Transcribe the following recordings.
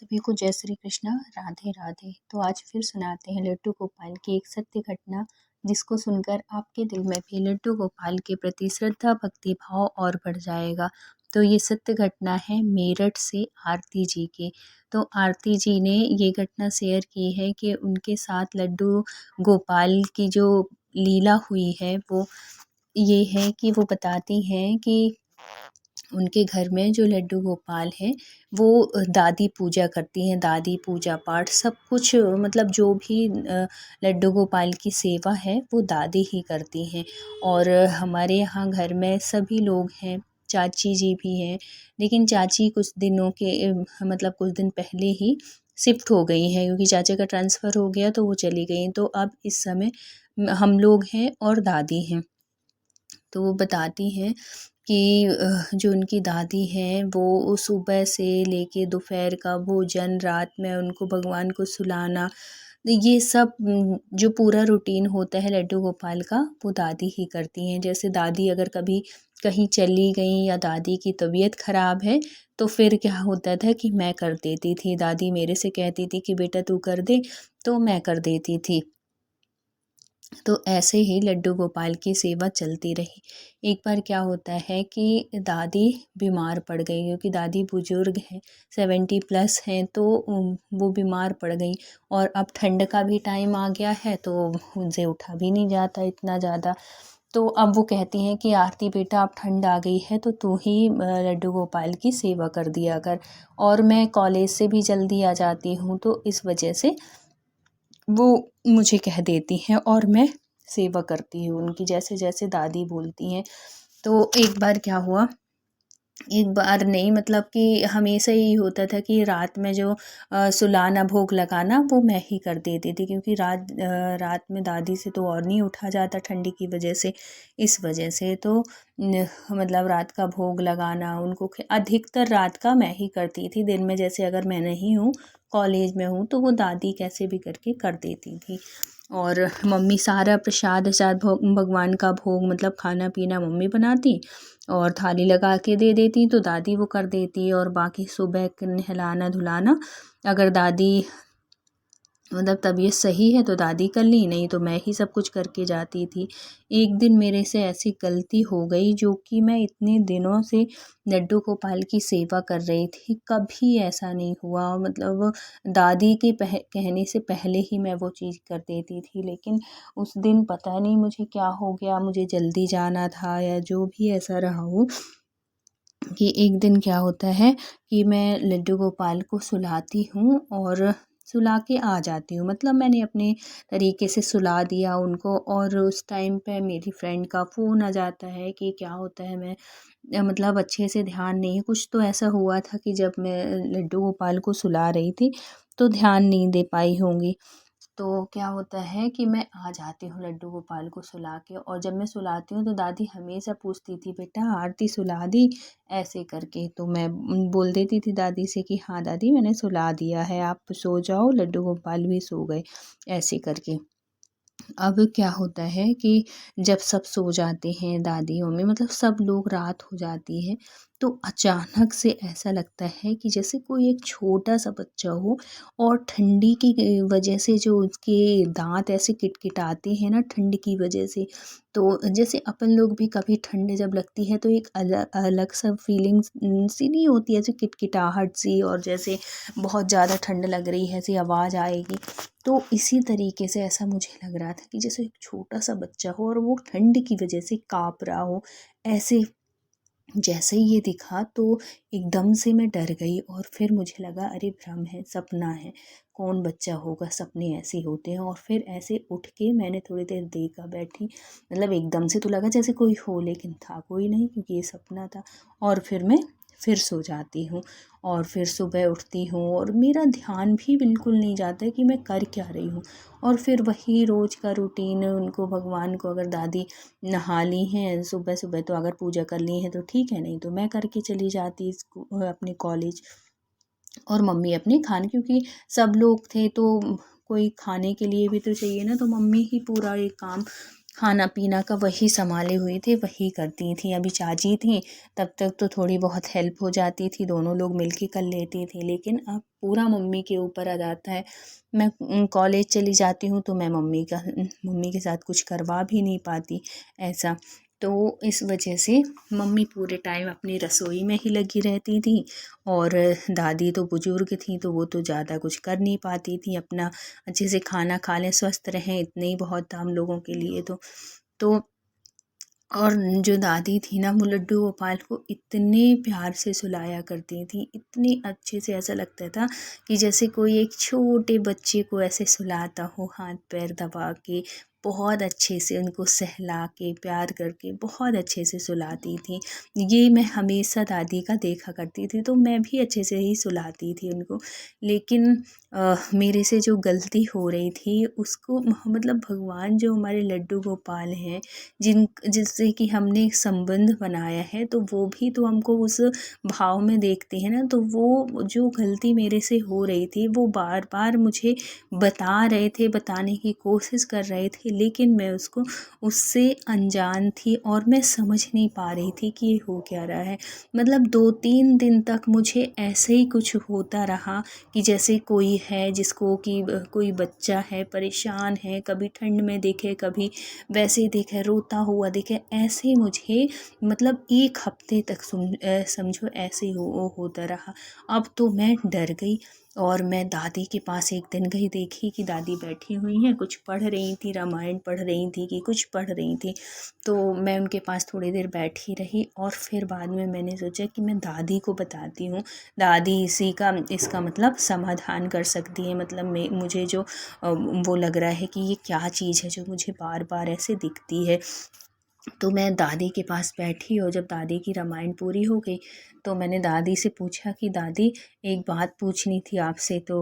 सभी को जय श्री कृष्णा, राधे राधे। तो आज फिर सुनाते हैं लड्डू गोपाल की एक सत्य घटना, जिसको सुनकर आपके दिल में भी लड्डू गोपाल के प्रति श्रद्धा भक्ति भाव और बढ़ जाएगा। तो ये सत्य घटना है मेरठ से आरती जी की। तो आरती जी ने ये घटना शेयर की है कि उनके साथ लड्डू गोपाल की जो लीला हुई है वो ये है कि वो बताती हैं कि उनके घर में जो लड्डू गोपाल है वो दादी पूजा करती हैं। दादी पूजा पाठ सब कुछ मतलब जो भी लड्डू गोपाल की सेवा है वो दादी ही करती हैं। और हमारे यहाँ घर में सभी लोग हैं, चाची जी भी हैं, लेकिन चाची कुछ दिनों के मतलब कुछ दिन पहले ही शिफ्ट हो गई हैं, क्योंकि चाचा का ट्रांसफ़र हो गया तो वो चली गई। तो अब इस समय हम लोग हैं और दादी हैं। तो वो बताती हैं कि जो उनकी दादी हैं वो सुबह से लेके दोपहर का भोजन, रात में उनको भगवान को सुलाना, ये सब जो पूरा रूटीन होता है लड्डू गोपाल का वो दादी ही करती हैं। जैसे दादी अगर कभी कहीं चली गई या दादी की तबीयत ख़राब है तो फिर क्या होता था कि मैं कर देती थी। दादी मेरे से कहती थी कि बेटा तू कर दे, तो मैं कर देती थी। तो ऐसे ही लड्डू गोपाल की सेवा चलती रही। एक बार क्या होता है कि दादी बीमार पड़ गई, क्योंकि दादी बुजुर्ग हैं, 70+ हैं, तो वो बीमार पड़ गई। और अब ठंड का भी टाइम आ गया है तो उनसे उठा भी नहीं जाता इतना ज़्यादा। तो अब वो कहती हैं कि आरती बेटा अब ठंड आ गई है तो तू ही लड्डू गोपाल की सेवा कर दिया कर। और मैं कॉलेज से भी जल्दी आ जाती हूँ तो इस वजह से वो मुझे कह देती हैं और मैं सेवा करती हूँ उनकी, जैसे जैसे दादी बोलती हैं। तो एक बार क्या हुआ, एक बार नहीं मतलब कि हमेशा यही होता था कि रात में जो सुलाना भोग लगाना वो मैं ही कर देती थी, क्योंकि रात में दादी से तो और नहीं उठा जाता ठंडी की वजह से। इस वजह से तो मतलब रात का भोग लगाना उनको अधिकतर रात का मैं ही करती थी। दिन में जैसे अगर मैं नहीं हूँ, कॉलेज में हूँ, तो वो दादी कैसे भी करके कर देती थी। और मम्मी सारा प्रसाद वसाद भगवान का भोग मतलब खाना पीना मम्मी बनाती और थाली लगा के दे देती, तो दादी वो कर देती। और बाकी सुबह नहलाना धुलाना अगर दादी मतलब तबीयत सही है तो दादी कर ली, नहीं तो मैं ही सब कुछ करके जाती थी। एक दिन मेरे से ऐसी गलती हो गई, जो कि मैं इतने दिनों से लड्डू गोपाल की सेवा कर रही थी, कभी ऐसा नहीं हुआ। मतलब दादी के कहने से पहले ही मैं वो चीज़ कर देती थी, लेकिन उस दिन पता नहीं मुझे क्या हो गया, मुझे जल्दी जाना था या जो भी ऐसा रहा हो, कि एक दिन क्या होता है कि मैं लड्डू गोपाल को सुलाती हूँ और सुला के आ जाती हूँ। मतलब मैंने अपने तरीके से सुला दिया उनको, और उस टाइम पे मेरी फ्रेंड का फ़ोन आ जाता है कि क्या होता है, मैं मतलब अच्छे से ध्यान नहीं, कुछ तो ऐसा हुआ था कि जब मैं लड्डू गोपाल को सुला रही थी तो ध्यान नहीं दे पाई होंगी। तो क्या होता है कि मैं आ जाती हूँ लड्डू गोपाल को सुला के, और जब मैं सुलाती हूँ तो दादी हमेशा पूछती थी बेटा आरती सुला दी, ऐसे करके। तो मैं बोल देती थी दादी से कि हाँ दादी मैंने सुला दिया है, आप सो जाओ, लड्डू गोपाल भी सो गए, ऐसे करके। अब क्या होता है कि जब सब सो जाते हैं, दादी मम्मी मतलब सब लोग, रात हो जाती है, तो अचानक से ऐसा लगता है कि जैसे कोई एक छोटा सा बच्चा हो, और ठंडी की वजह से जो उसके दांत ऐसे किटकिटाते हैं ना ठंड की वजह से, तो जैसे अपन लोग भी कभी ठंड जब लगती है तो एक अलग अलग सा फीलिंग्स सी नहीं होती, ऐसे किटकिटाहट सी, और जैसे बहुत ज़्यादा ठंड लग रही है ऐसी आवाज़ आएगी। तो इसी तरीके से ऐसा मुझे लग रहा था कि जैसे एक छोटा सा बच्चा हो और वो ठंड की वजह से काँप रहा हो, ऐसे। जैसे ही ये दिखा तो एकदम से मैं डर गई, और फिर मुझे लगा अरे भ्रम है, सपना है, कौन बच्चा होगा, सपने ऐसे ही होते हैं। और फिर ऐसे उठ के मैंने थोड़ी देर देखा, बैठी, मतलब एकदम से तो लगा जैसे कोई हो, लेकिन था कोई नहीं, क्योंकि ये सपना था। और फिर मैं फिर सो जाती हूँ, और फिर सुबह उठती हूँ और मेरा ध्यान भी बिल्कुल नहीं जाता है कि मैं कर क्या रही हूँ। और फिर वही रोज़ का रूटीन, उनको भगवान को अगर दादी नहा ली हैं सुबह सुबह तो अगर पूजा कर ली है तो ठीक है, नहीं तो मैं करके चली जाती अपने कॉलेज। और मम्मी अपने खाने, क्योंकि सब लोग थे तो कोई खाने के लिए भी तो चाहिए ना, तो मम्मी ही पूरा ये काम खाना पीना का वही संभाले हुए थे, वही करती थी। अभी चाची थी तब तक तो थोड़ी बहुत हेल्प हो जाती थी, दोनों लोग मिलके कर लेते थे, लेकिन अब पूरा मम्मी के ऊपर आ जाता है। मैं कॉलेज चली जाती हूँ तो मैं मम्मी के साथ कुछ करवा भी नहीं पाती ऐसा। तो इस वजह से मम्मी पूरे टाइम अपनी रसोई में ही लगी रहती थी, और दादी तो बुजुर्ग थी तो वो तो ज़्यादा कुछ कर नहीं पाती थी, अपना अच्छे से खाना खा लें, स्वस्थ रहें, इतने ही बहुत था हम लोगों के लिए तो और जो दादी थी ना, वो लड्डू गोपाल को इतने प्यार से सुलाया करती थी, इतने अच्छे से, ऐसा लगता था कि जैसे कोई एक छोटे बच्चे को ऐसे सुलाता हो, हाथ पैर दबा के, बहुत अच्छे से उनको सहला के प्यार करके बहुत अच्छे से सुलाती थी। ये मैं हमेशा दादी का देखा करती थी, तो मैं भी अच्छे से ही सुलाती थी उनको। लेकिन मेरे से जो गलती हो रही थी उसको मतलब भगवान जो हमारे लड्डू गोपाल हैं, जिससे कि हमने एक संबंध बनाया है, तो वो भी तो हमको उस भाव में देखते हैं ना। तो वो जो गलती मेरे से हो रही थी वो बार बार मुझे बता रहे थे, बताने की कोशिश कर रहे थे, लेकिन मैं उसको उससे अनजान थी और मैं समझ नहीं पा रही थी कि ये हो क्या रहा है। मतलब 2-3 दिन तक मुझे ऐसे ही कुछ होता रहा कि जैसे कोई है जिसको कि कोई बच्चा है परेशान है, कभी ठंड में दिखे, कभी वैसे ही दिखे, रोता हुआ दिखे, ऐसे ही मुझे मतलब 1 हफ्ते तक समझो ऐसे ही होता रहा। अब तो मैं डर गई और मैं दादी के पास एक दिन गई, देखी कि दादी बैठी हुई हैं, कुछ पढ़ रही थी, रामायण पढ़ रही थी कि कुछ पढ़ रही थी। तो मैं उनके पास थोड़ी देर बैठी रही और फिर बाद में मैंने सोचा कि मैं दादी को बताती हूँ, दादी इसका मतलब समाधान कर सकती है। मतलब मुझे जो वो लग रहा है कि ये क्या चीज़ है जो मुझे बार बार ऐसे दिखती है। तो मैं दादी के पास बैठी और जब दादी की रामायण पूरी हो गई तो मैंने दादी से पूछा कि दादी एक बात पूछनी थी आपसे। तो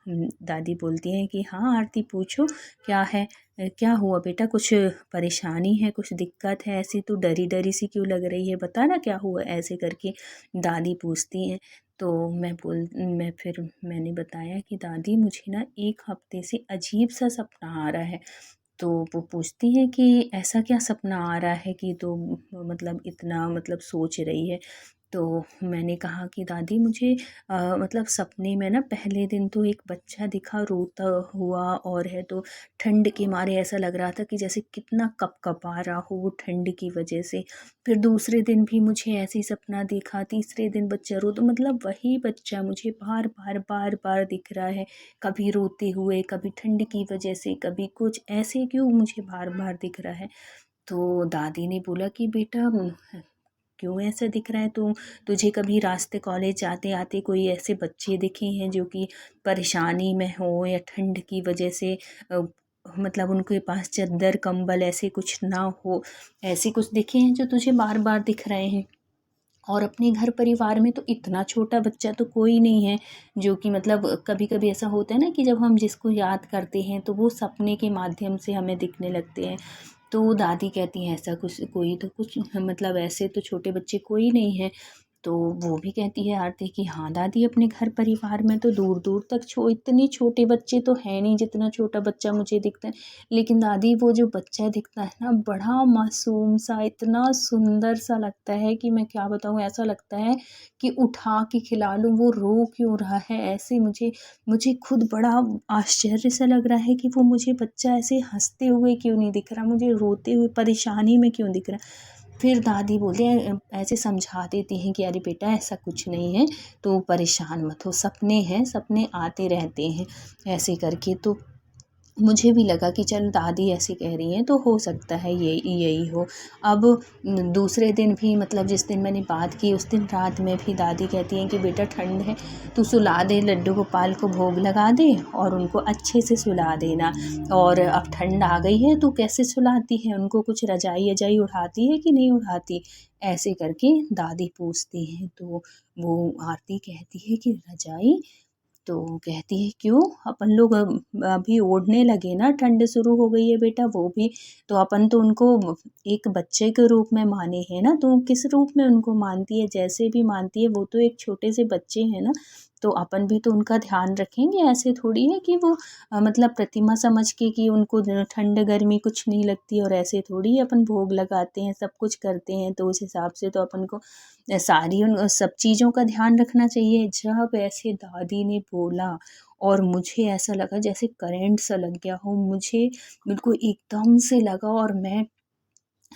दादी बोलती हैं कि हाँ आरती पूछो, क्या है? क्या हुआ बेटा, कुछ परेशानी है, कुछ दिक्कत है? ऐसी तो डरी डरी सी क्यों लग रही है, बता ना क्या हुआ, ऐसे करके दादी पूछती हैं। तो मैंने बताया कि दादी मुझे ना 1 हफ्ते से अजीब सा सपना आ रहा है। तो वो पूछती हैं कि ऐसा क्या सपना आ रहा है कि तो मतलब इतना मतलब सोच रही है। तो मैंने कहा कि दादी मुझे मतलब सपने में ना पहले दिन तो एक बच्चा दिखा रोता हुआ, और है तो ठंड के मारे ऐसा लग रहा था कि जैसे कितना कपकपा रहा हो वो ठंड की वजह से। फिर दूसरे दिन भी मुझे ऐसे ही सपना दिखा, तीसरे दिन बच्चा रो, तो मतलब वही बच्चा मुझे बार बार बार बार दिख रहा है, कभी रोते हुए, कभी ठंड की वजह से, कभी कुछ, ऐसे क्यों मुझे बार बार दिख रहा है। तो दादी ने बोला कि बेटा क्यों ऐसा दिख रहा है, तो तुझे कभी रास्ते कॉलेज जाते आते कोई ऐसे बच्चे दिखे हैं जो कि परेशानी में हो या ठंड की वजह से मतलब उनके पास चादर कंबल ऐसे कुछ ना हो, ऐसे कुछ दिखे हैं जो तुझे बार बार दिख रहे हैं? और अपने घर परिवार में तो इतना छोटा बच्चा तो कोई नहीं है जो कि मतलब कभी कभी ऐसा होता है ना कि जब हम जिसको याद करते हैं तो वो सपने के माध्यम से हमें दिखने लगते हैं। तो दादी कहती हैं ऐसा कुछ कोई तो कुछ मतलब ऐसे तो छोटे बच्चे कोई नहीं है। तो वो भी कहती है आरती कि हाँ दादी, अपने घर परिवार में तो दूर दूर तक इतने छोटे बच्चे तो हैं नहीं जितना छोटा बच्चा मुझे दिखता है। लेकिन दादी वो जो बच्चा दिखता है ना, बड़ा मासूम सा, इतना सुंदर सा लगता है कि मैं क्या बताऊँ, ऐसा लगता है कि उठा के खिला लूँ, वो रो क्यों रहा है ऐसे। मुझे मुझे खुद बड़ा आश्चर्य सा लग रहा है कि वो मुझे बच्चा ऐसे हंसते हुए क्यों नहीं दिख रहा, मुझे रोते हुए परेशानी में क्यों दिख रहा है। फिर दादी बोलती हैं, ऐसे समझा देती हैं कि अरे बेटा ऐसा कुछ नहीं है, तो परेशान मत हो, सपने हैं, सपने आते रहते हैं, ऐसे करके। तो मुझे भी लगा कि चल दादी ऐसी कह रही हैं तो हो सकता है यही यही हो। अब दूसरे दिन भी मतलब जिस दिन मैंने बात की उस दिन रात में भी दादी कहती हैं कि बेटा ठंड है, तू सुला दे, लड्डू गोपाल को भोग लगा दे और उनको अच्छे से सुला देना। और अब ठंड आ गई है तो कैसे सुलाती है उनको, कुछ रजाई अजाई उड़ाती है कि नहीं उड़ाती, ऐसे करके दादी पूछती हैं। तो वो आरती कहती है कि रजाई, तो कहती है क्यों, अपन लोग अभी ओढ़ने लगे ना, ठंड शुरू हो गई है बेटा, वो भी तो अपन तो उनको एक बच्चे के रूप में माने हैं ना, तो किस रूप में उनको मानती है, जैसे भी मानती है वो तो एक छोटे से बच्चे हैं ना। तो अपन भी तो उनका ध्यान रखेंगे। ऐसे थोड़ी है कि वो मतलब प्रतिमा समझ के कि उनको ठंड गर्मी कुछ नहीं लगती, और ऐसे थोड़ी अपन भोग लगाते हैं, सब कुछ करते हैं। तो उस हिसाब से तो अपन को सारी उन सब चीज़ों का ध्यान रखना चाहिए। जब ऐसे दादी ने बोला और मुझे ऐसा लगा जैसे करंट सा लग गया हो, मुझे बिल्कुल एकदम से लगा, और मैं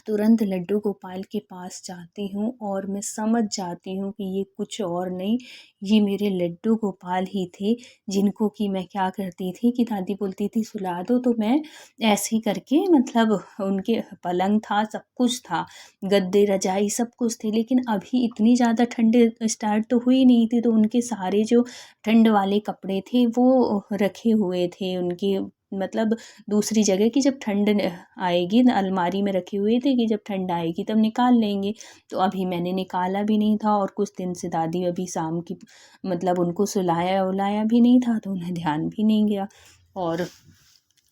तुरंत लड्डू गोपाल के पास जाती हूँ और मैं समझ जाती हूँ कि ये कुछ और नहीं, ये मेरे लड्डू गोपाल ही थे, जिनको कि मैं क्या करती थी कि दादी बोलती थी सुला दो, तो मैं ऐसे ही करके मतलब उनके पलंग था, सब कुछ था, गद्दे रजाई सब कुछ थे। लेकिन अभी इतनी ज़्यादा ठंड स्टार्ट तो हुई नहीं थी, तो उनके सारे जो ठंड वाले कपड़े थे वो रखे हुए थे उनके, मतलब दूसरी जगह की, जब ठंड आएगी न अलमारी में रखे हुए थे कि जब ठंड आएगी तब निकाल लेंगे। तो अभी मैंने निकाला भी नहीं था, और कुछ दिन से दादी अभी शाम की मतलब उनको सुलाया उलाया भी नहीं था, तो उन्हें ध्यान भी नहीं गया। और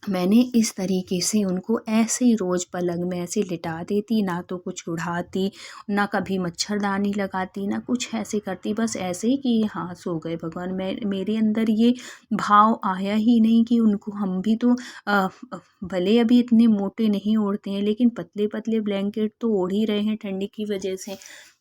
मैंने इस तरीके से उनको ऐसे ही रोज़ पलंग में ऐसे लिटा देती, ना तो कुछ उड़ाती, ना कभी मच्छरदानी लगाती, ना कुछ ऐसे करती, बस ऐसे ही कि हाँ सो गए भगवान। मैं मेरे अंदर ये भाव आया ही नहीं कि उनको हम भी तो अ, भले अभी इतने मोटे नहीं ओढ़ते हैं, लेकिन पतले पतले ब्लैंकेट तो ओढ़ ही रहे हैं ठंडी की वजह से,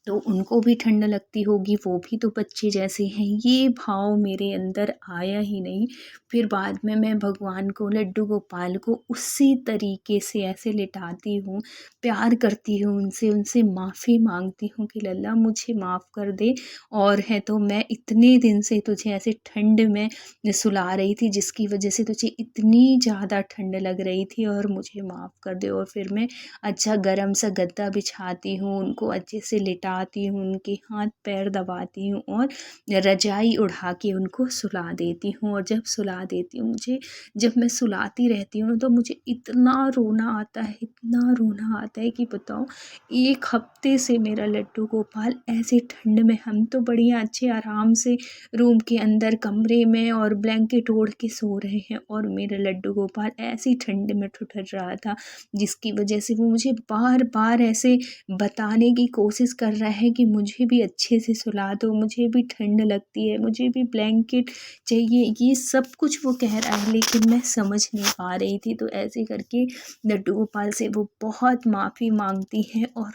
तो उनको भी ठंड लगती होगी, वो भी तो बच्चे जैसे हैं। ये भाव मेरे अंदर आया ही नहीं। फिर बाद में मैं भगवान को, लड्डू गोपाल को उसी तरीके से ऐसे लिटाती हूँ, प्यार करती हूँ उनसे, उनसे माफ़ी मांगती हूँ कि लल्ला मुझे माफ़ कर दे, और है तो मैं इतने दिन से तुझे ऐसे ठंड में सुला रही थी, जिसकी वजह से तुझे इतनी ज़्यादा ठंड लग रही थी, और मुझे माफ़ कर दे। और फिर मैं अच्छा गरम सा गद्दा बिछाती हूँ, उनको अच्छे से लिटाती हूँ, उनके हाथ पैर दबाती हूँ, और रजाई उड़ा के उनको सुला देती हूँ। और जब सुला देती हूँ, मुझे जब मैं सुलाती रहती हूँ तो मुझे इतना रोना आता है, इतना रोना आता है कि बताओ। 1 हफ्ते से मेरा लड्डू गोपाल ऐसे ठंड में, हम तो बढ़िया अच्छे आराम से रूम के अंदर कमरे में और ब्लैंकेट ओढ़ के सो रहे हैं, और मेरा लड्डू गोपाल ऐसी ठंड में ठुठर रहा था, जिसकी वजह से वो मुझे बार बार ऐसे बताने की कोशिश कर रहा है कि मुझे भी अच्छे से सुला दो, मुझे भी ठंड लगती है, मुझे भी ब्लैंकेट चाहिए, ये सब कुछ वो कह रहा है, लेकिन मैं समझ नहीं पा रही थी। तो ऐसे करके लड्डू गोपाल से वो बहुत माफ़ी मांगती हैं और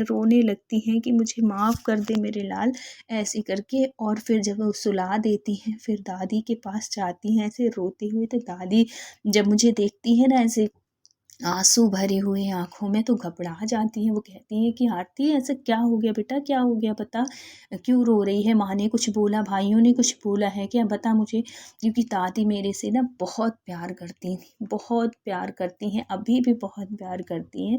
रोने लगती हैं कि मुझे माफ़ कर दे मेरे लाल, ऐसे करके। और फिर जब वो सुला देती हैं, फिर दादी के पास जाती हैं ऐसे रोते हुए, तो दादी जब मुझे देखती है ना ऐसे आंसू भरे हुए आँखों में, तो घबरा जाती हैं। वो कहती हैं कि आरती ऐसा क्या हो गया बेटा, क्या हो गया बता, क्यों रो रही है, माँ ने कुछ बोला, भाइयों ने कुछ बोला है क्या, बता मुझे। क्योंकि दादी मेरे से ना बहुत प्यार करती थी, बहुत प्यार करती हैं, अभी भी बहुत प्यार करती हैं।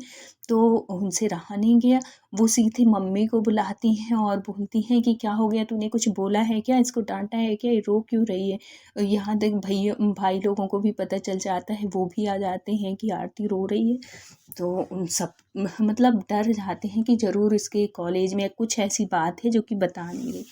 तो उनसे रहा नहीं गया, वो सीधे मम्मी को बुलाती हैं और बोलती हैं कि क्या हो गया, तूने कुछ बोला है क्या, इसको डांटा है क्या, ये रो क्यों रही है। यहाँ तक भैया भाई लोगों को भी पता चल जाता है, वो भी आ जाते हैं कि आरती रो रही है। तो उन सब मतलब डर जाते हैं कि ज़रूर इसके कॉलेज में कुछ ऐसी बात है जो कि बता नहीं रही।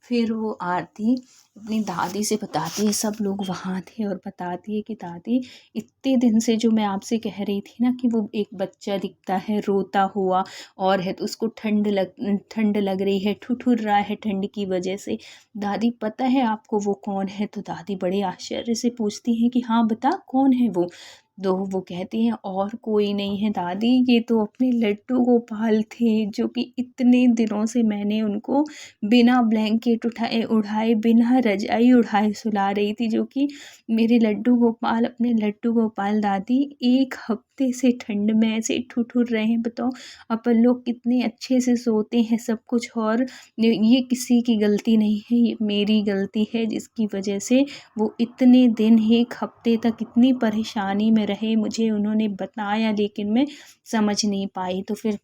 फिर वो आरती अपनी दादी से बताती है, सब लोग वहाँ थे, और बताती है कि दादी इतने दिन से जो मैं आपसे कह रही थी ना कि वो एक बच्चा दिखता है रोता हुआ, और है तो उसको ठंड लग रही है, ठुठुर रहा है ठंड की वजह से, दादी पता है आपको वो कौन है। तो दादी बड़े आश्चर्य से पूछती हैं कि हाँ बता कौन है वो। तो वो कहती हैं और कोई नहीं है दादी, ये तो अपने लड्डू गोपाल थे, जो कि इतने दिनों से मैंने उनको बिना ब्लैंकेट उठाए उढ़ाए, बिना रजाई उढ़ाए सुला रही थी, जो कि मेरे लड्डू गोपाल, अपने लड्डू गोपाल दादी 1 हफ्ते से ठंड में ऐसे ठुठुर रहे हैं। बताओ अपन लोग कितने अच्छे से सोते हैं सब कुछ, और ये किसी की गलती नहीं है, ये मेरी गलती है, जिसकी वजह से वो इतने दिन 1 हफ्ते तक इतनी परेशानी में रहे। मुझे उन्होंने बताया, लेकिन मैं समझ नहीं पाई। तो फिर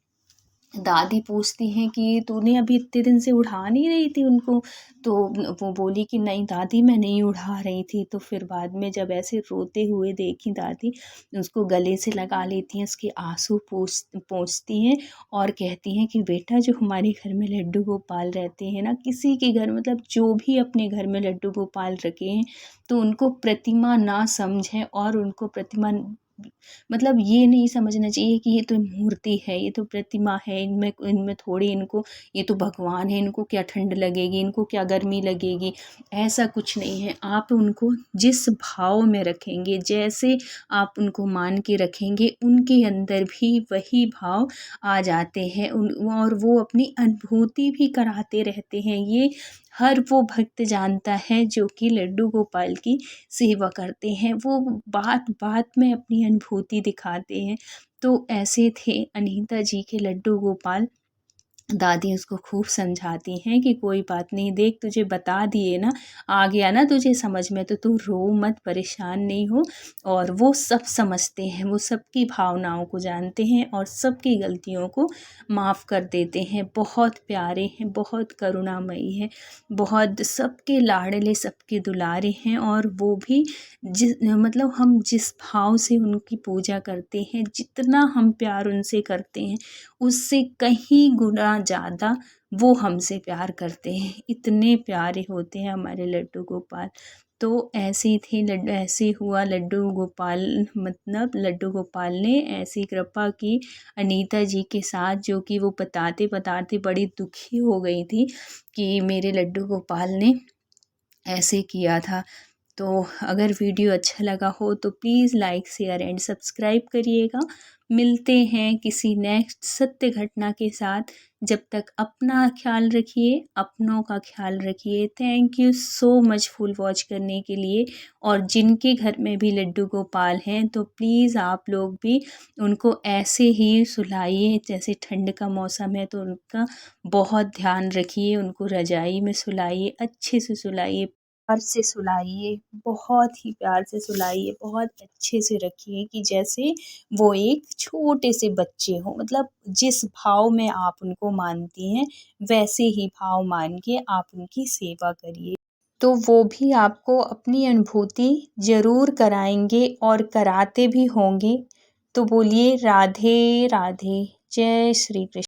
दादी पूछती हैं कि तूने अभी इतने दिन से उड़ा नहीं रही थी उनको। तो वो बोली कि नहीं दादी मैं नहीं उड़ा रही थी। तो फिर बाद में जब ऐसे रोते हुए देखी दादी, उसको गले से लगा लेती हैं, उसके आंसू पोंछती हैं, और कहती हैं कि बेटा जो हमारे घर में लड्डू गोपाल रहते हैं ना, किसी के घर मतलब जो भी अपने घर में लड्डू गोपाल रखे हैं, तो उनको प्रतिमा ना समझें और उनको प्रतिमा मतलब ये नहीं समझना चाहिए कि ये तो मूर्ति है, ये तो प्रतिमा है, इनमें इनमें थोड़ी इनको, ये तो भगवान है, इनको क्या ठंड लगेगी, इनको क्या गर्मी लगेगी, ऐसा कुछ नहीं है। आप उनको जिस भाव में रखेंगे, जैसे आप उनको मान के रखेंगे, उनके अंदर भी वही भाव आ जाते हैं और वो अपनी अनुभूति भी कराते रहते हैं। ये हर वो भक्त जानता है जो कि लड्डू गोपाल की सेवा करते हैं। वो बात बात में अपनी अनुभूति दिखाते हैं। तो ऐसे थे अनीता जी के लड्डू गोपाल। दादी उसको खूब समझाती हैं कि कोई बात नहीं, देख तुझे बता दिए ना, आ गया ना तुझे समझ में, तो तू रो मत, परेशान नहीं हो। और वो सब समझते हैं, वो सबकी भावनाओं को जानते हैं और सबकी गलतियों को माफ़ कर देते हैं। बहुत प्यारे हैं, बहुत करुणामयी है, बहुत सबके लाडले, सबके दुलारे हैं। और वो भी मतलब हम जिस भाव से उनकी पूजा करते हैं, जितना हम प्यार उनसे करते हैं, उससे कहीं गुना ज़्यादा वो हमसे प्यार करते हैं। इतने प्यारे होते हैं हमारे लड्डू गोपाल। तो ऐसे थे ऐसे हुआ लड्डू गोपाल, मतलब लड्डू गोपाल ने ऐसी कृपा की अनीता जी के साथ, जो कि वो बताते बताते बड़ी दुखी हो गई थी कि मेरे लड्डू गोपाल ने ऐसे किया था। तो अगर वीडियो अच्छा लगा हो तो please like share and subscribe करिएगा। मिलते हैं किसी नेक्स्ट सत्य घटना के साथ। जब तक अपना ख्याल रखिए, अपनों का ख्याल रखिए। Thank you so much full watch करने के लिए। और जिनके घर में भी लड्डू गोपाल हैं तो प्लीज़ आप लोग भी उनको ऐसे ही सुलाइए, जैसे ठंड का मौसम है तो उनका बहुत ध्यान रखिए, उनको रजाई में सुलाइए, अच्छे से सुलाइए, प्यार से सुलाइए, बहुत ही प्यार से सुलाइए, बहुत अच्छे से रखिए कि जैसे वो एक छोटे से बच्चे हों। मतलब जिस भाव में आप उनको मानती हैं, वैसे ही भाव मान के आप उनकी सेवा करिए। तो वो भी आपको अपनी अनुभूति ज़रूर कराएँगे और कराते भी होंगे। तो बोलिए राधे राधे, जय श्री कृष्ण।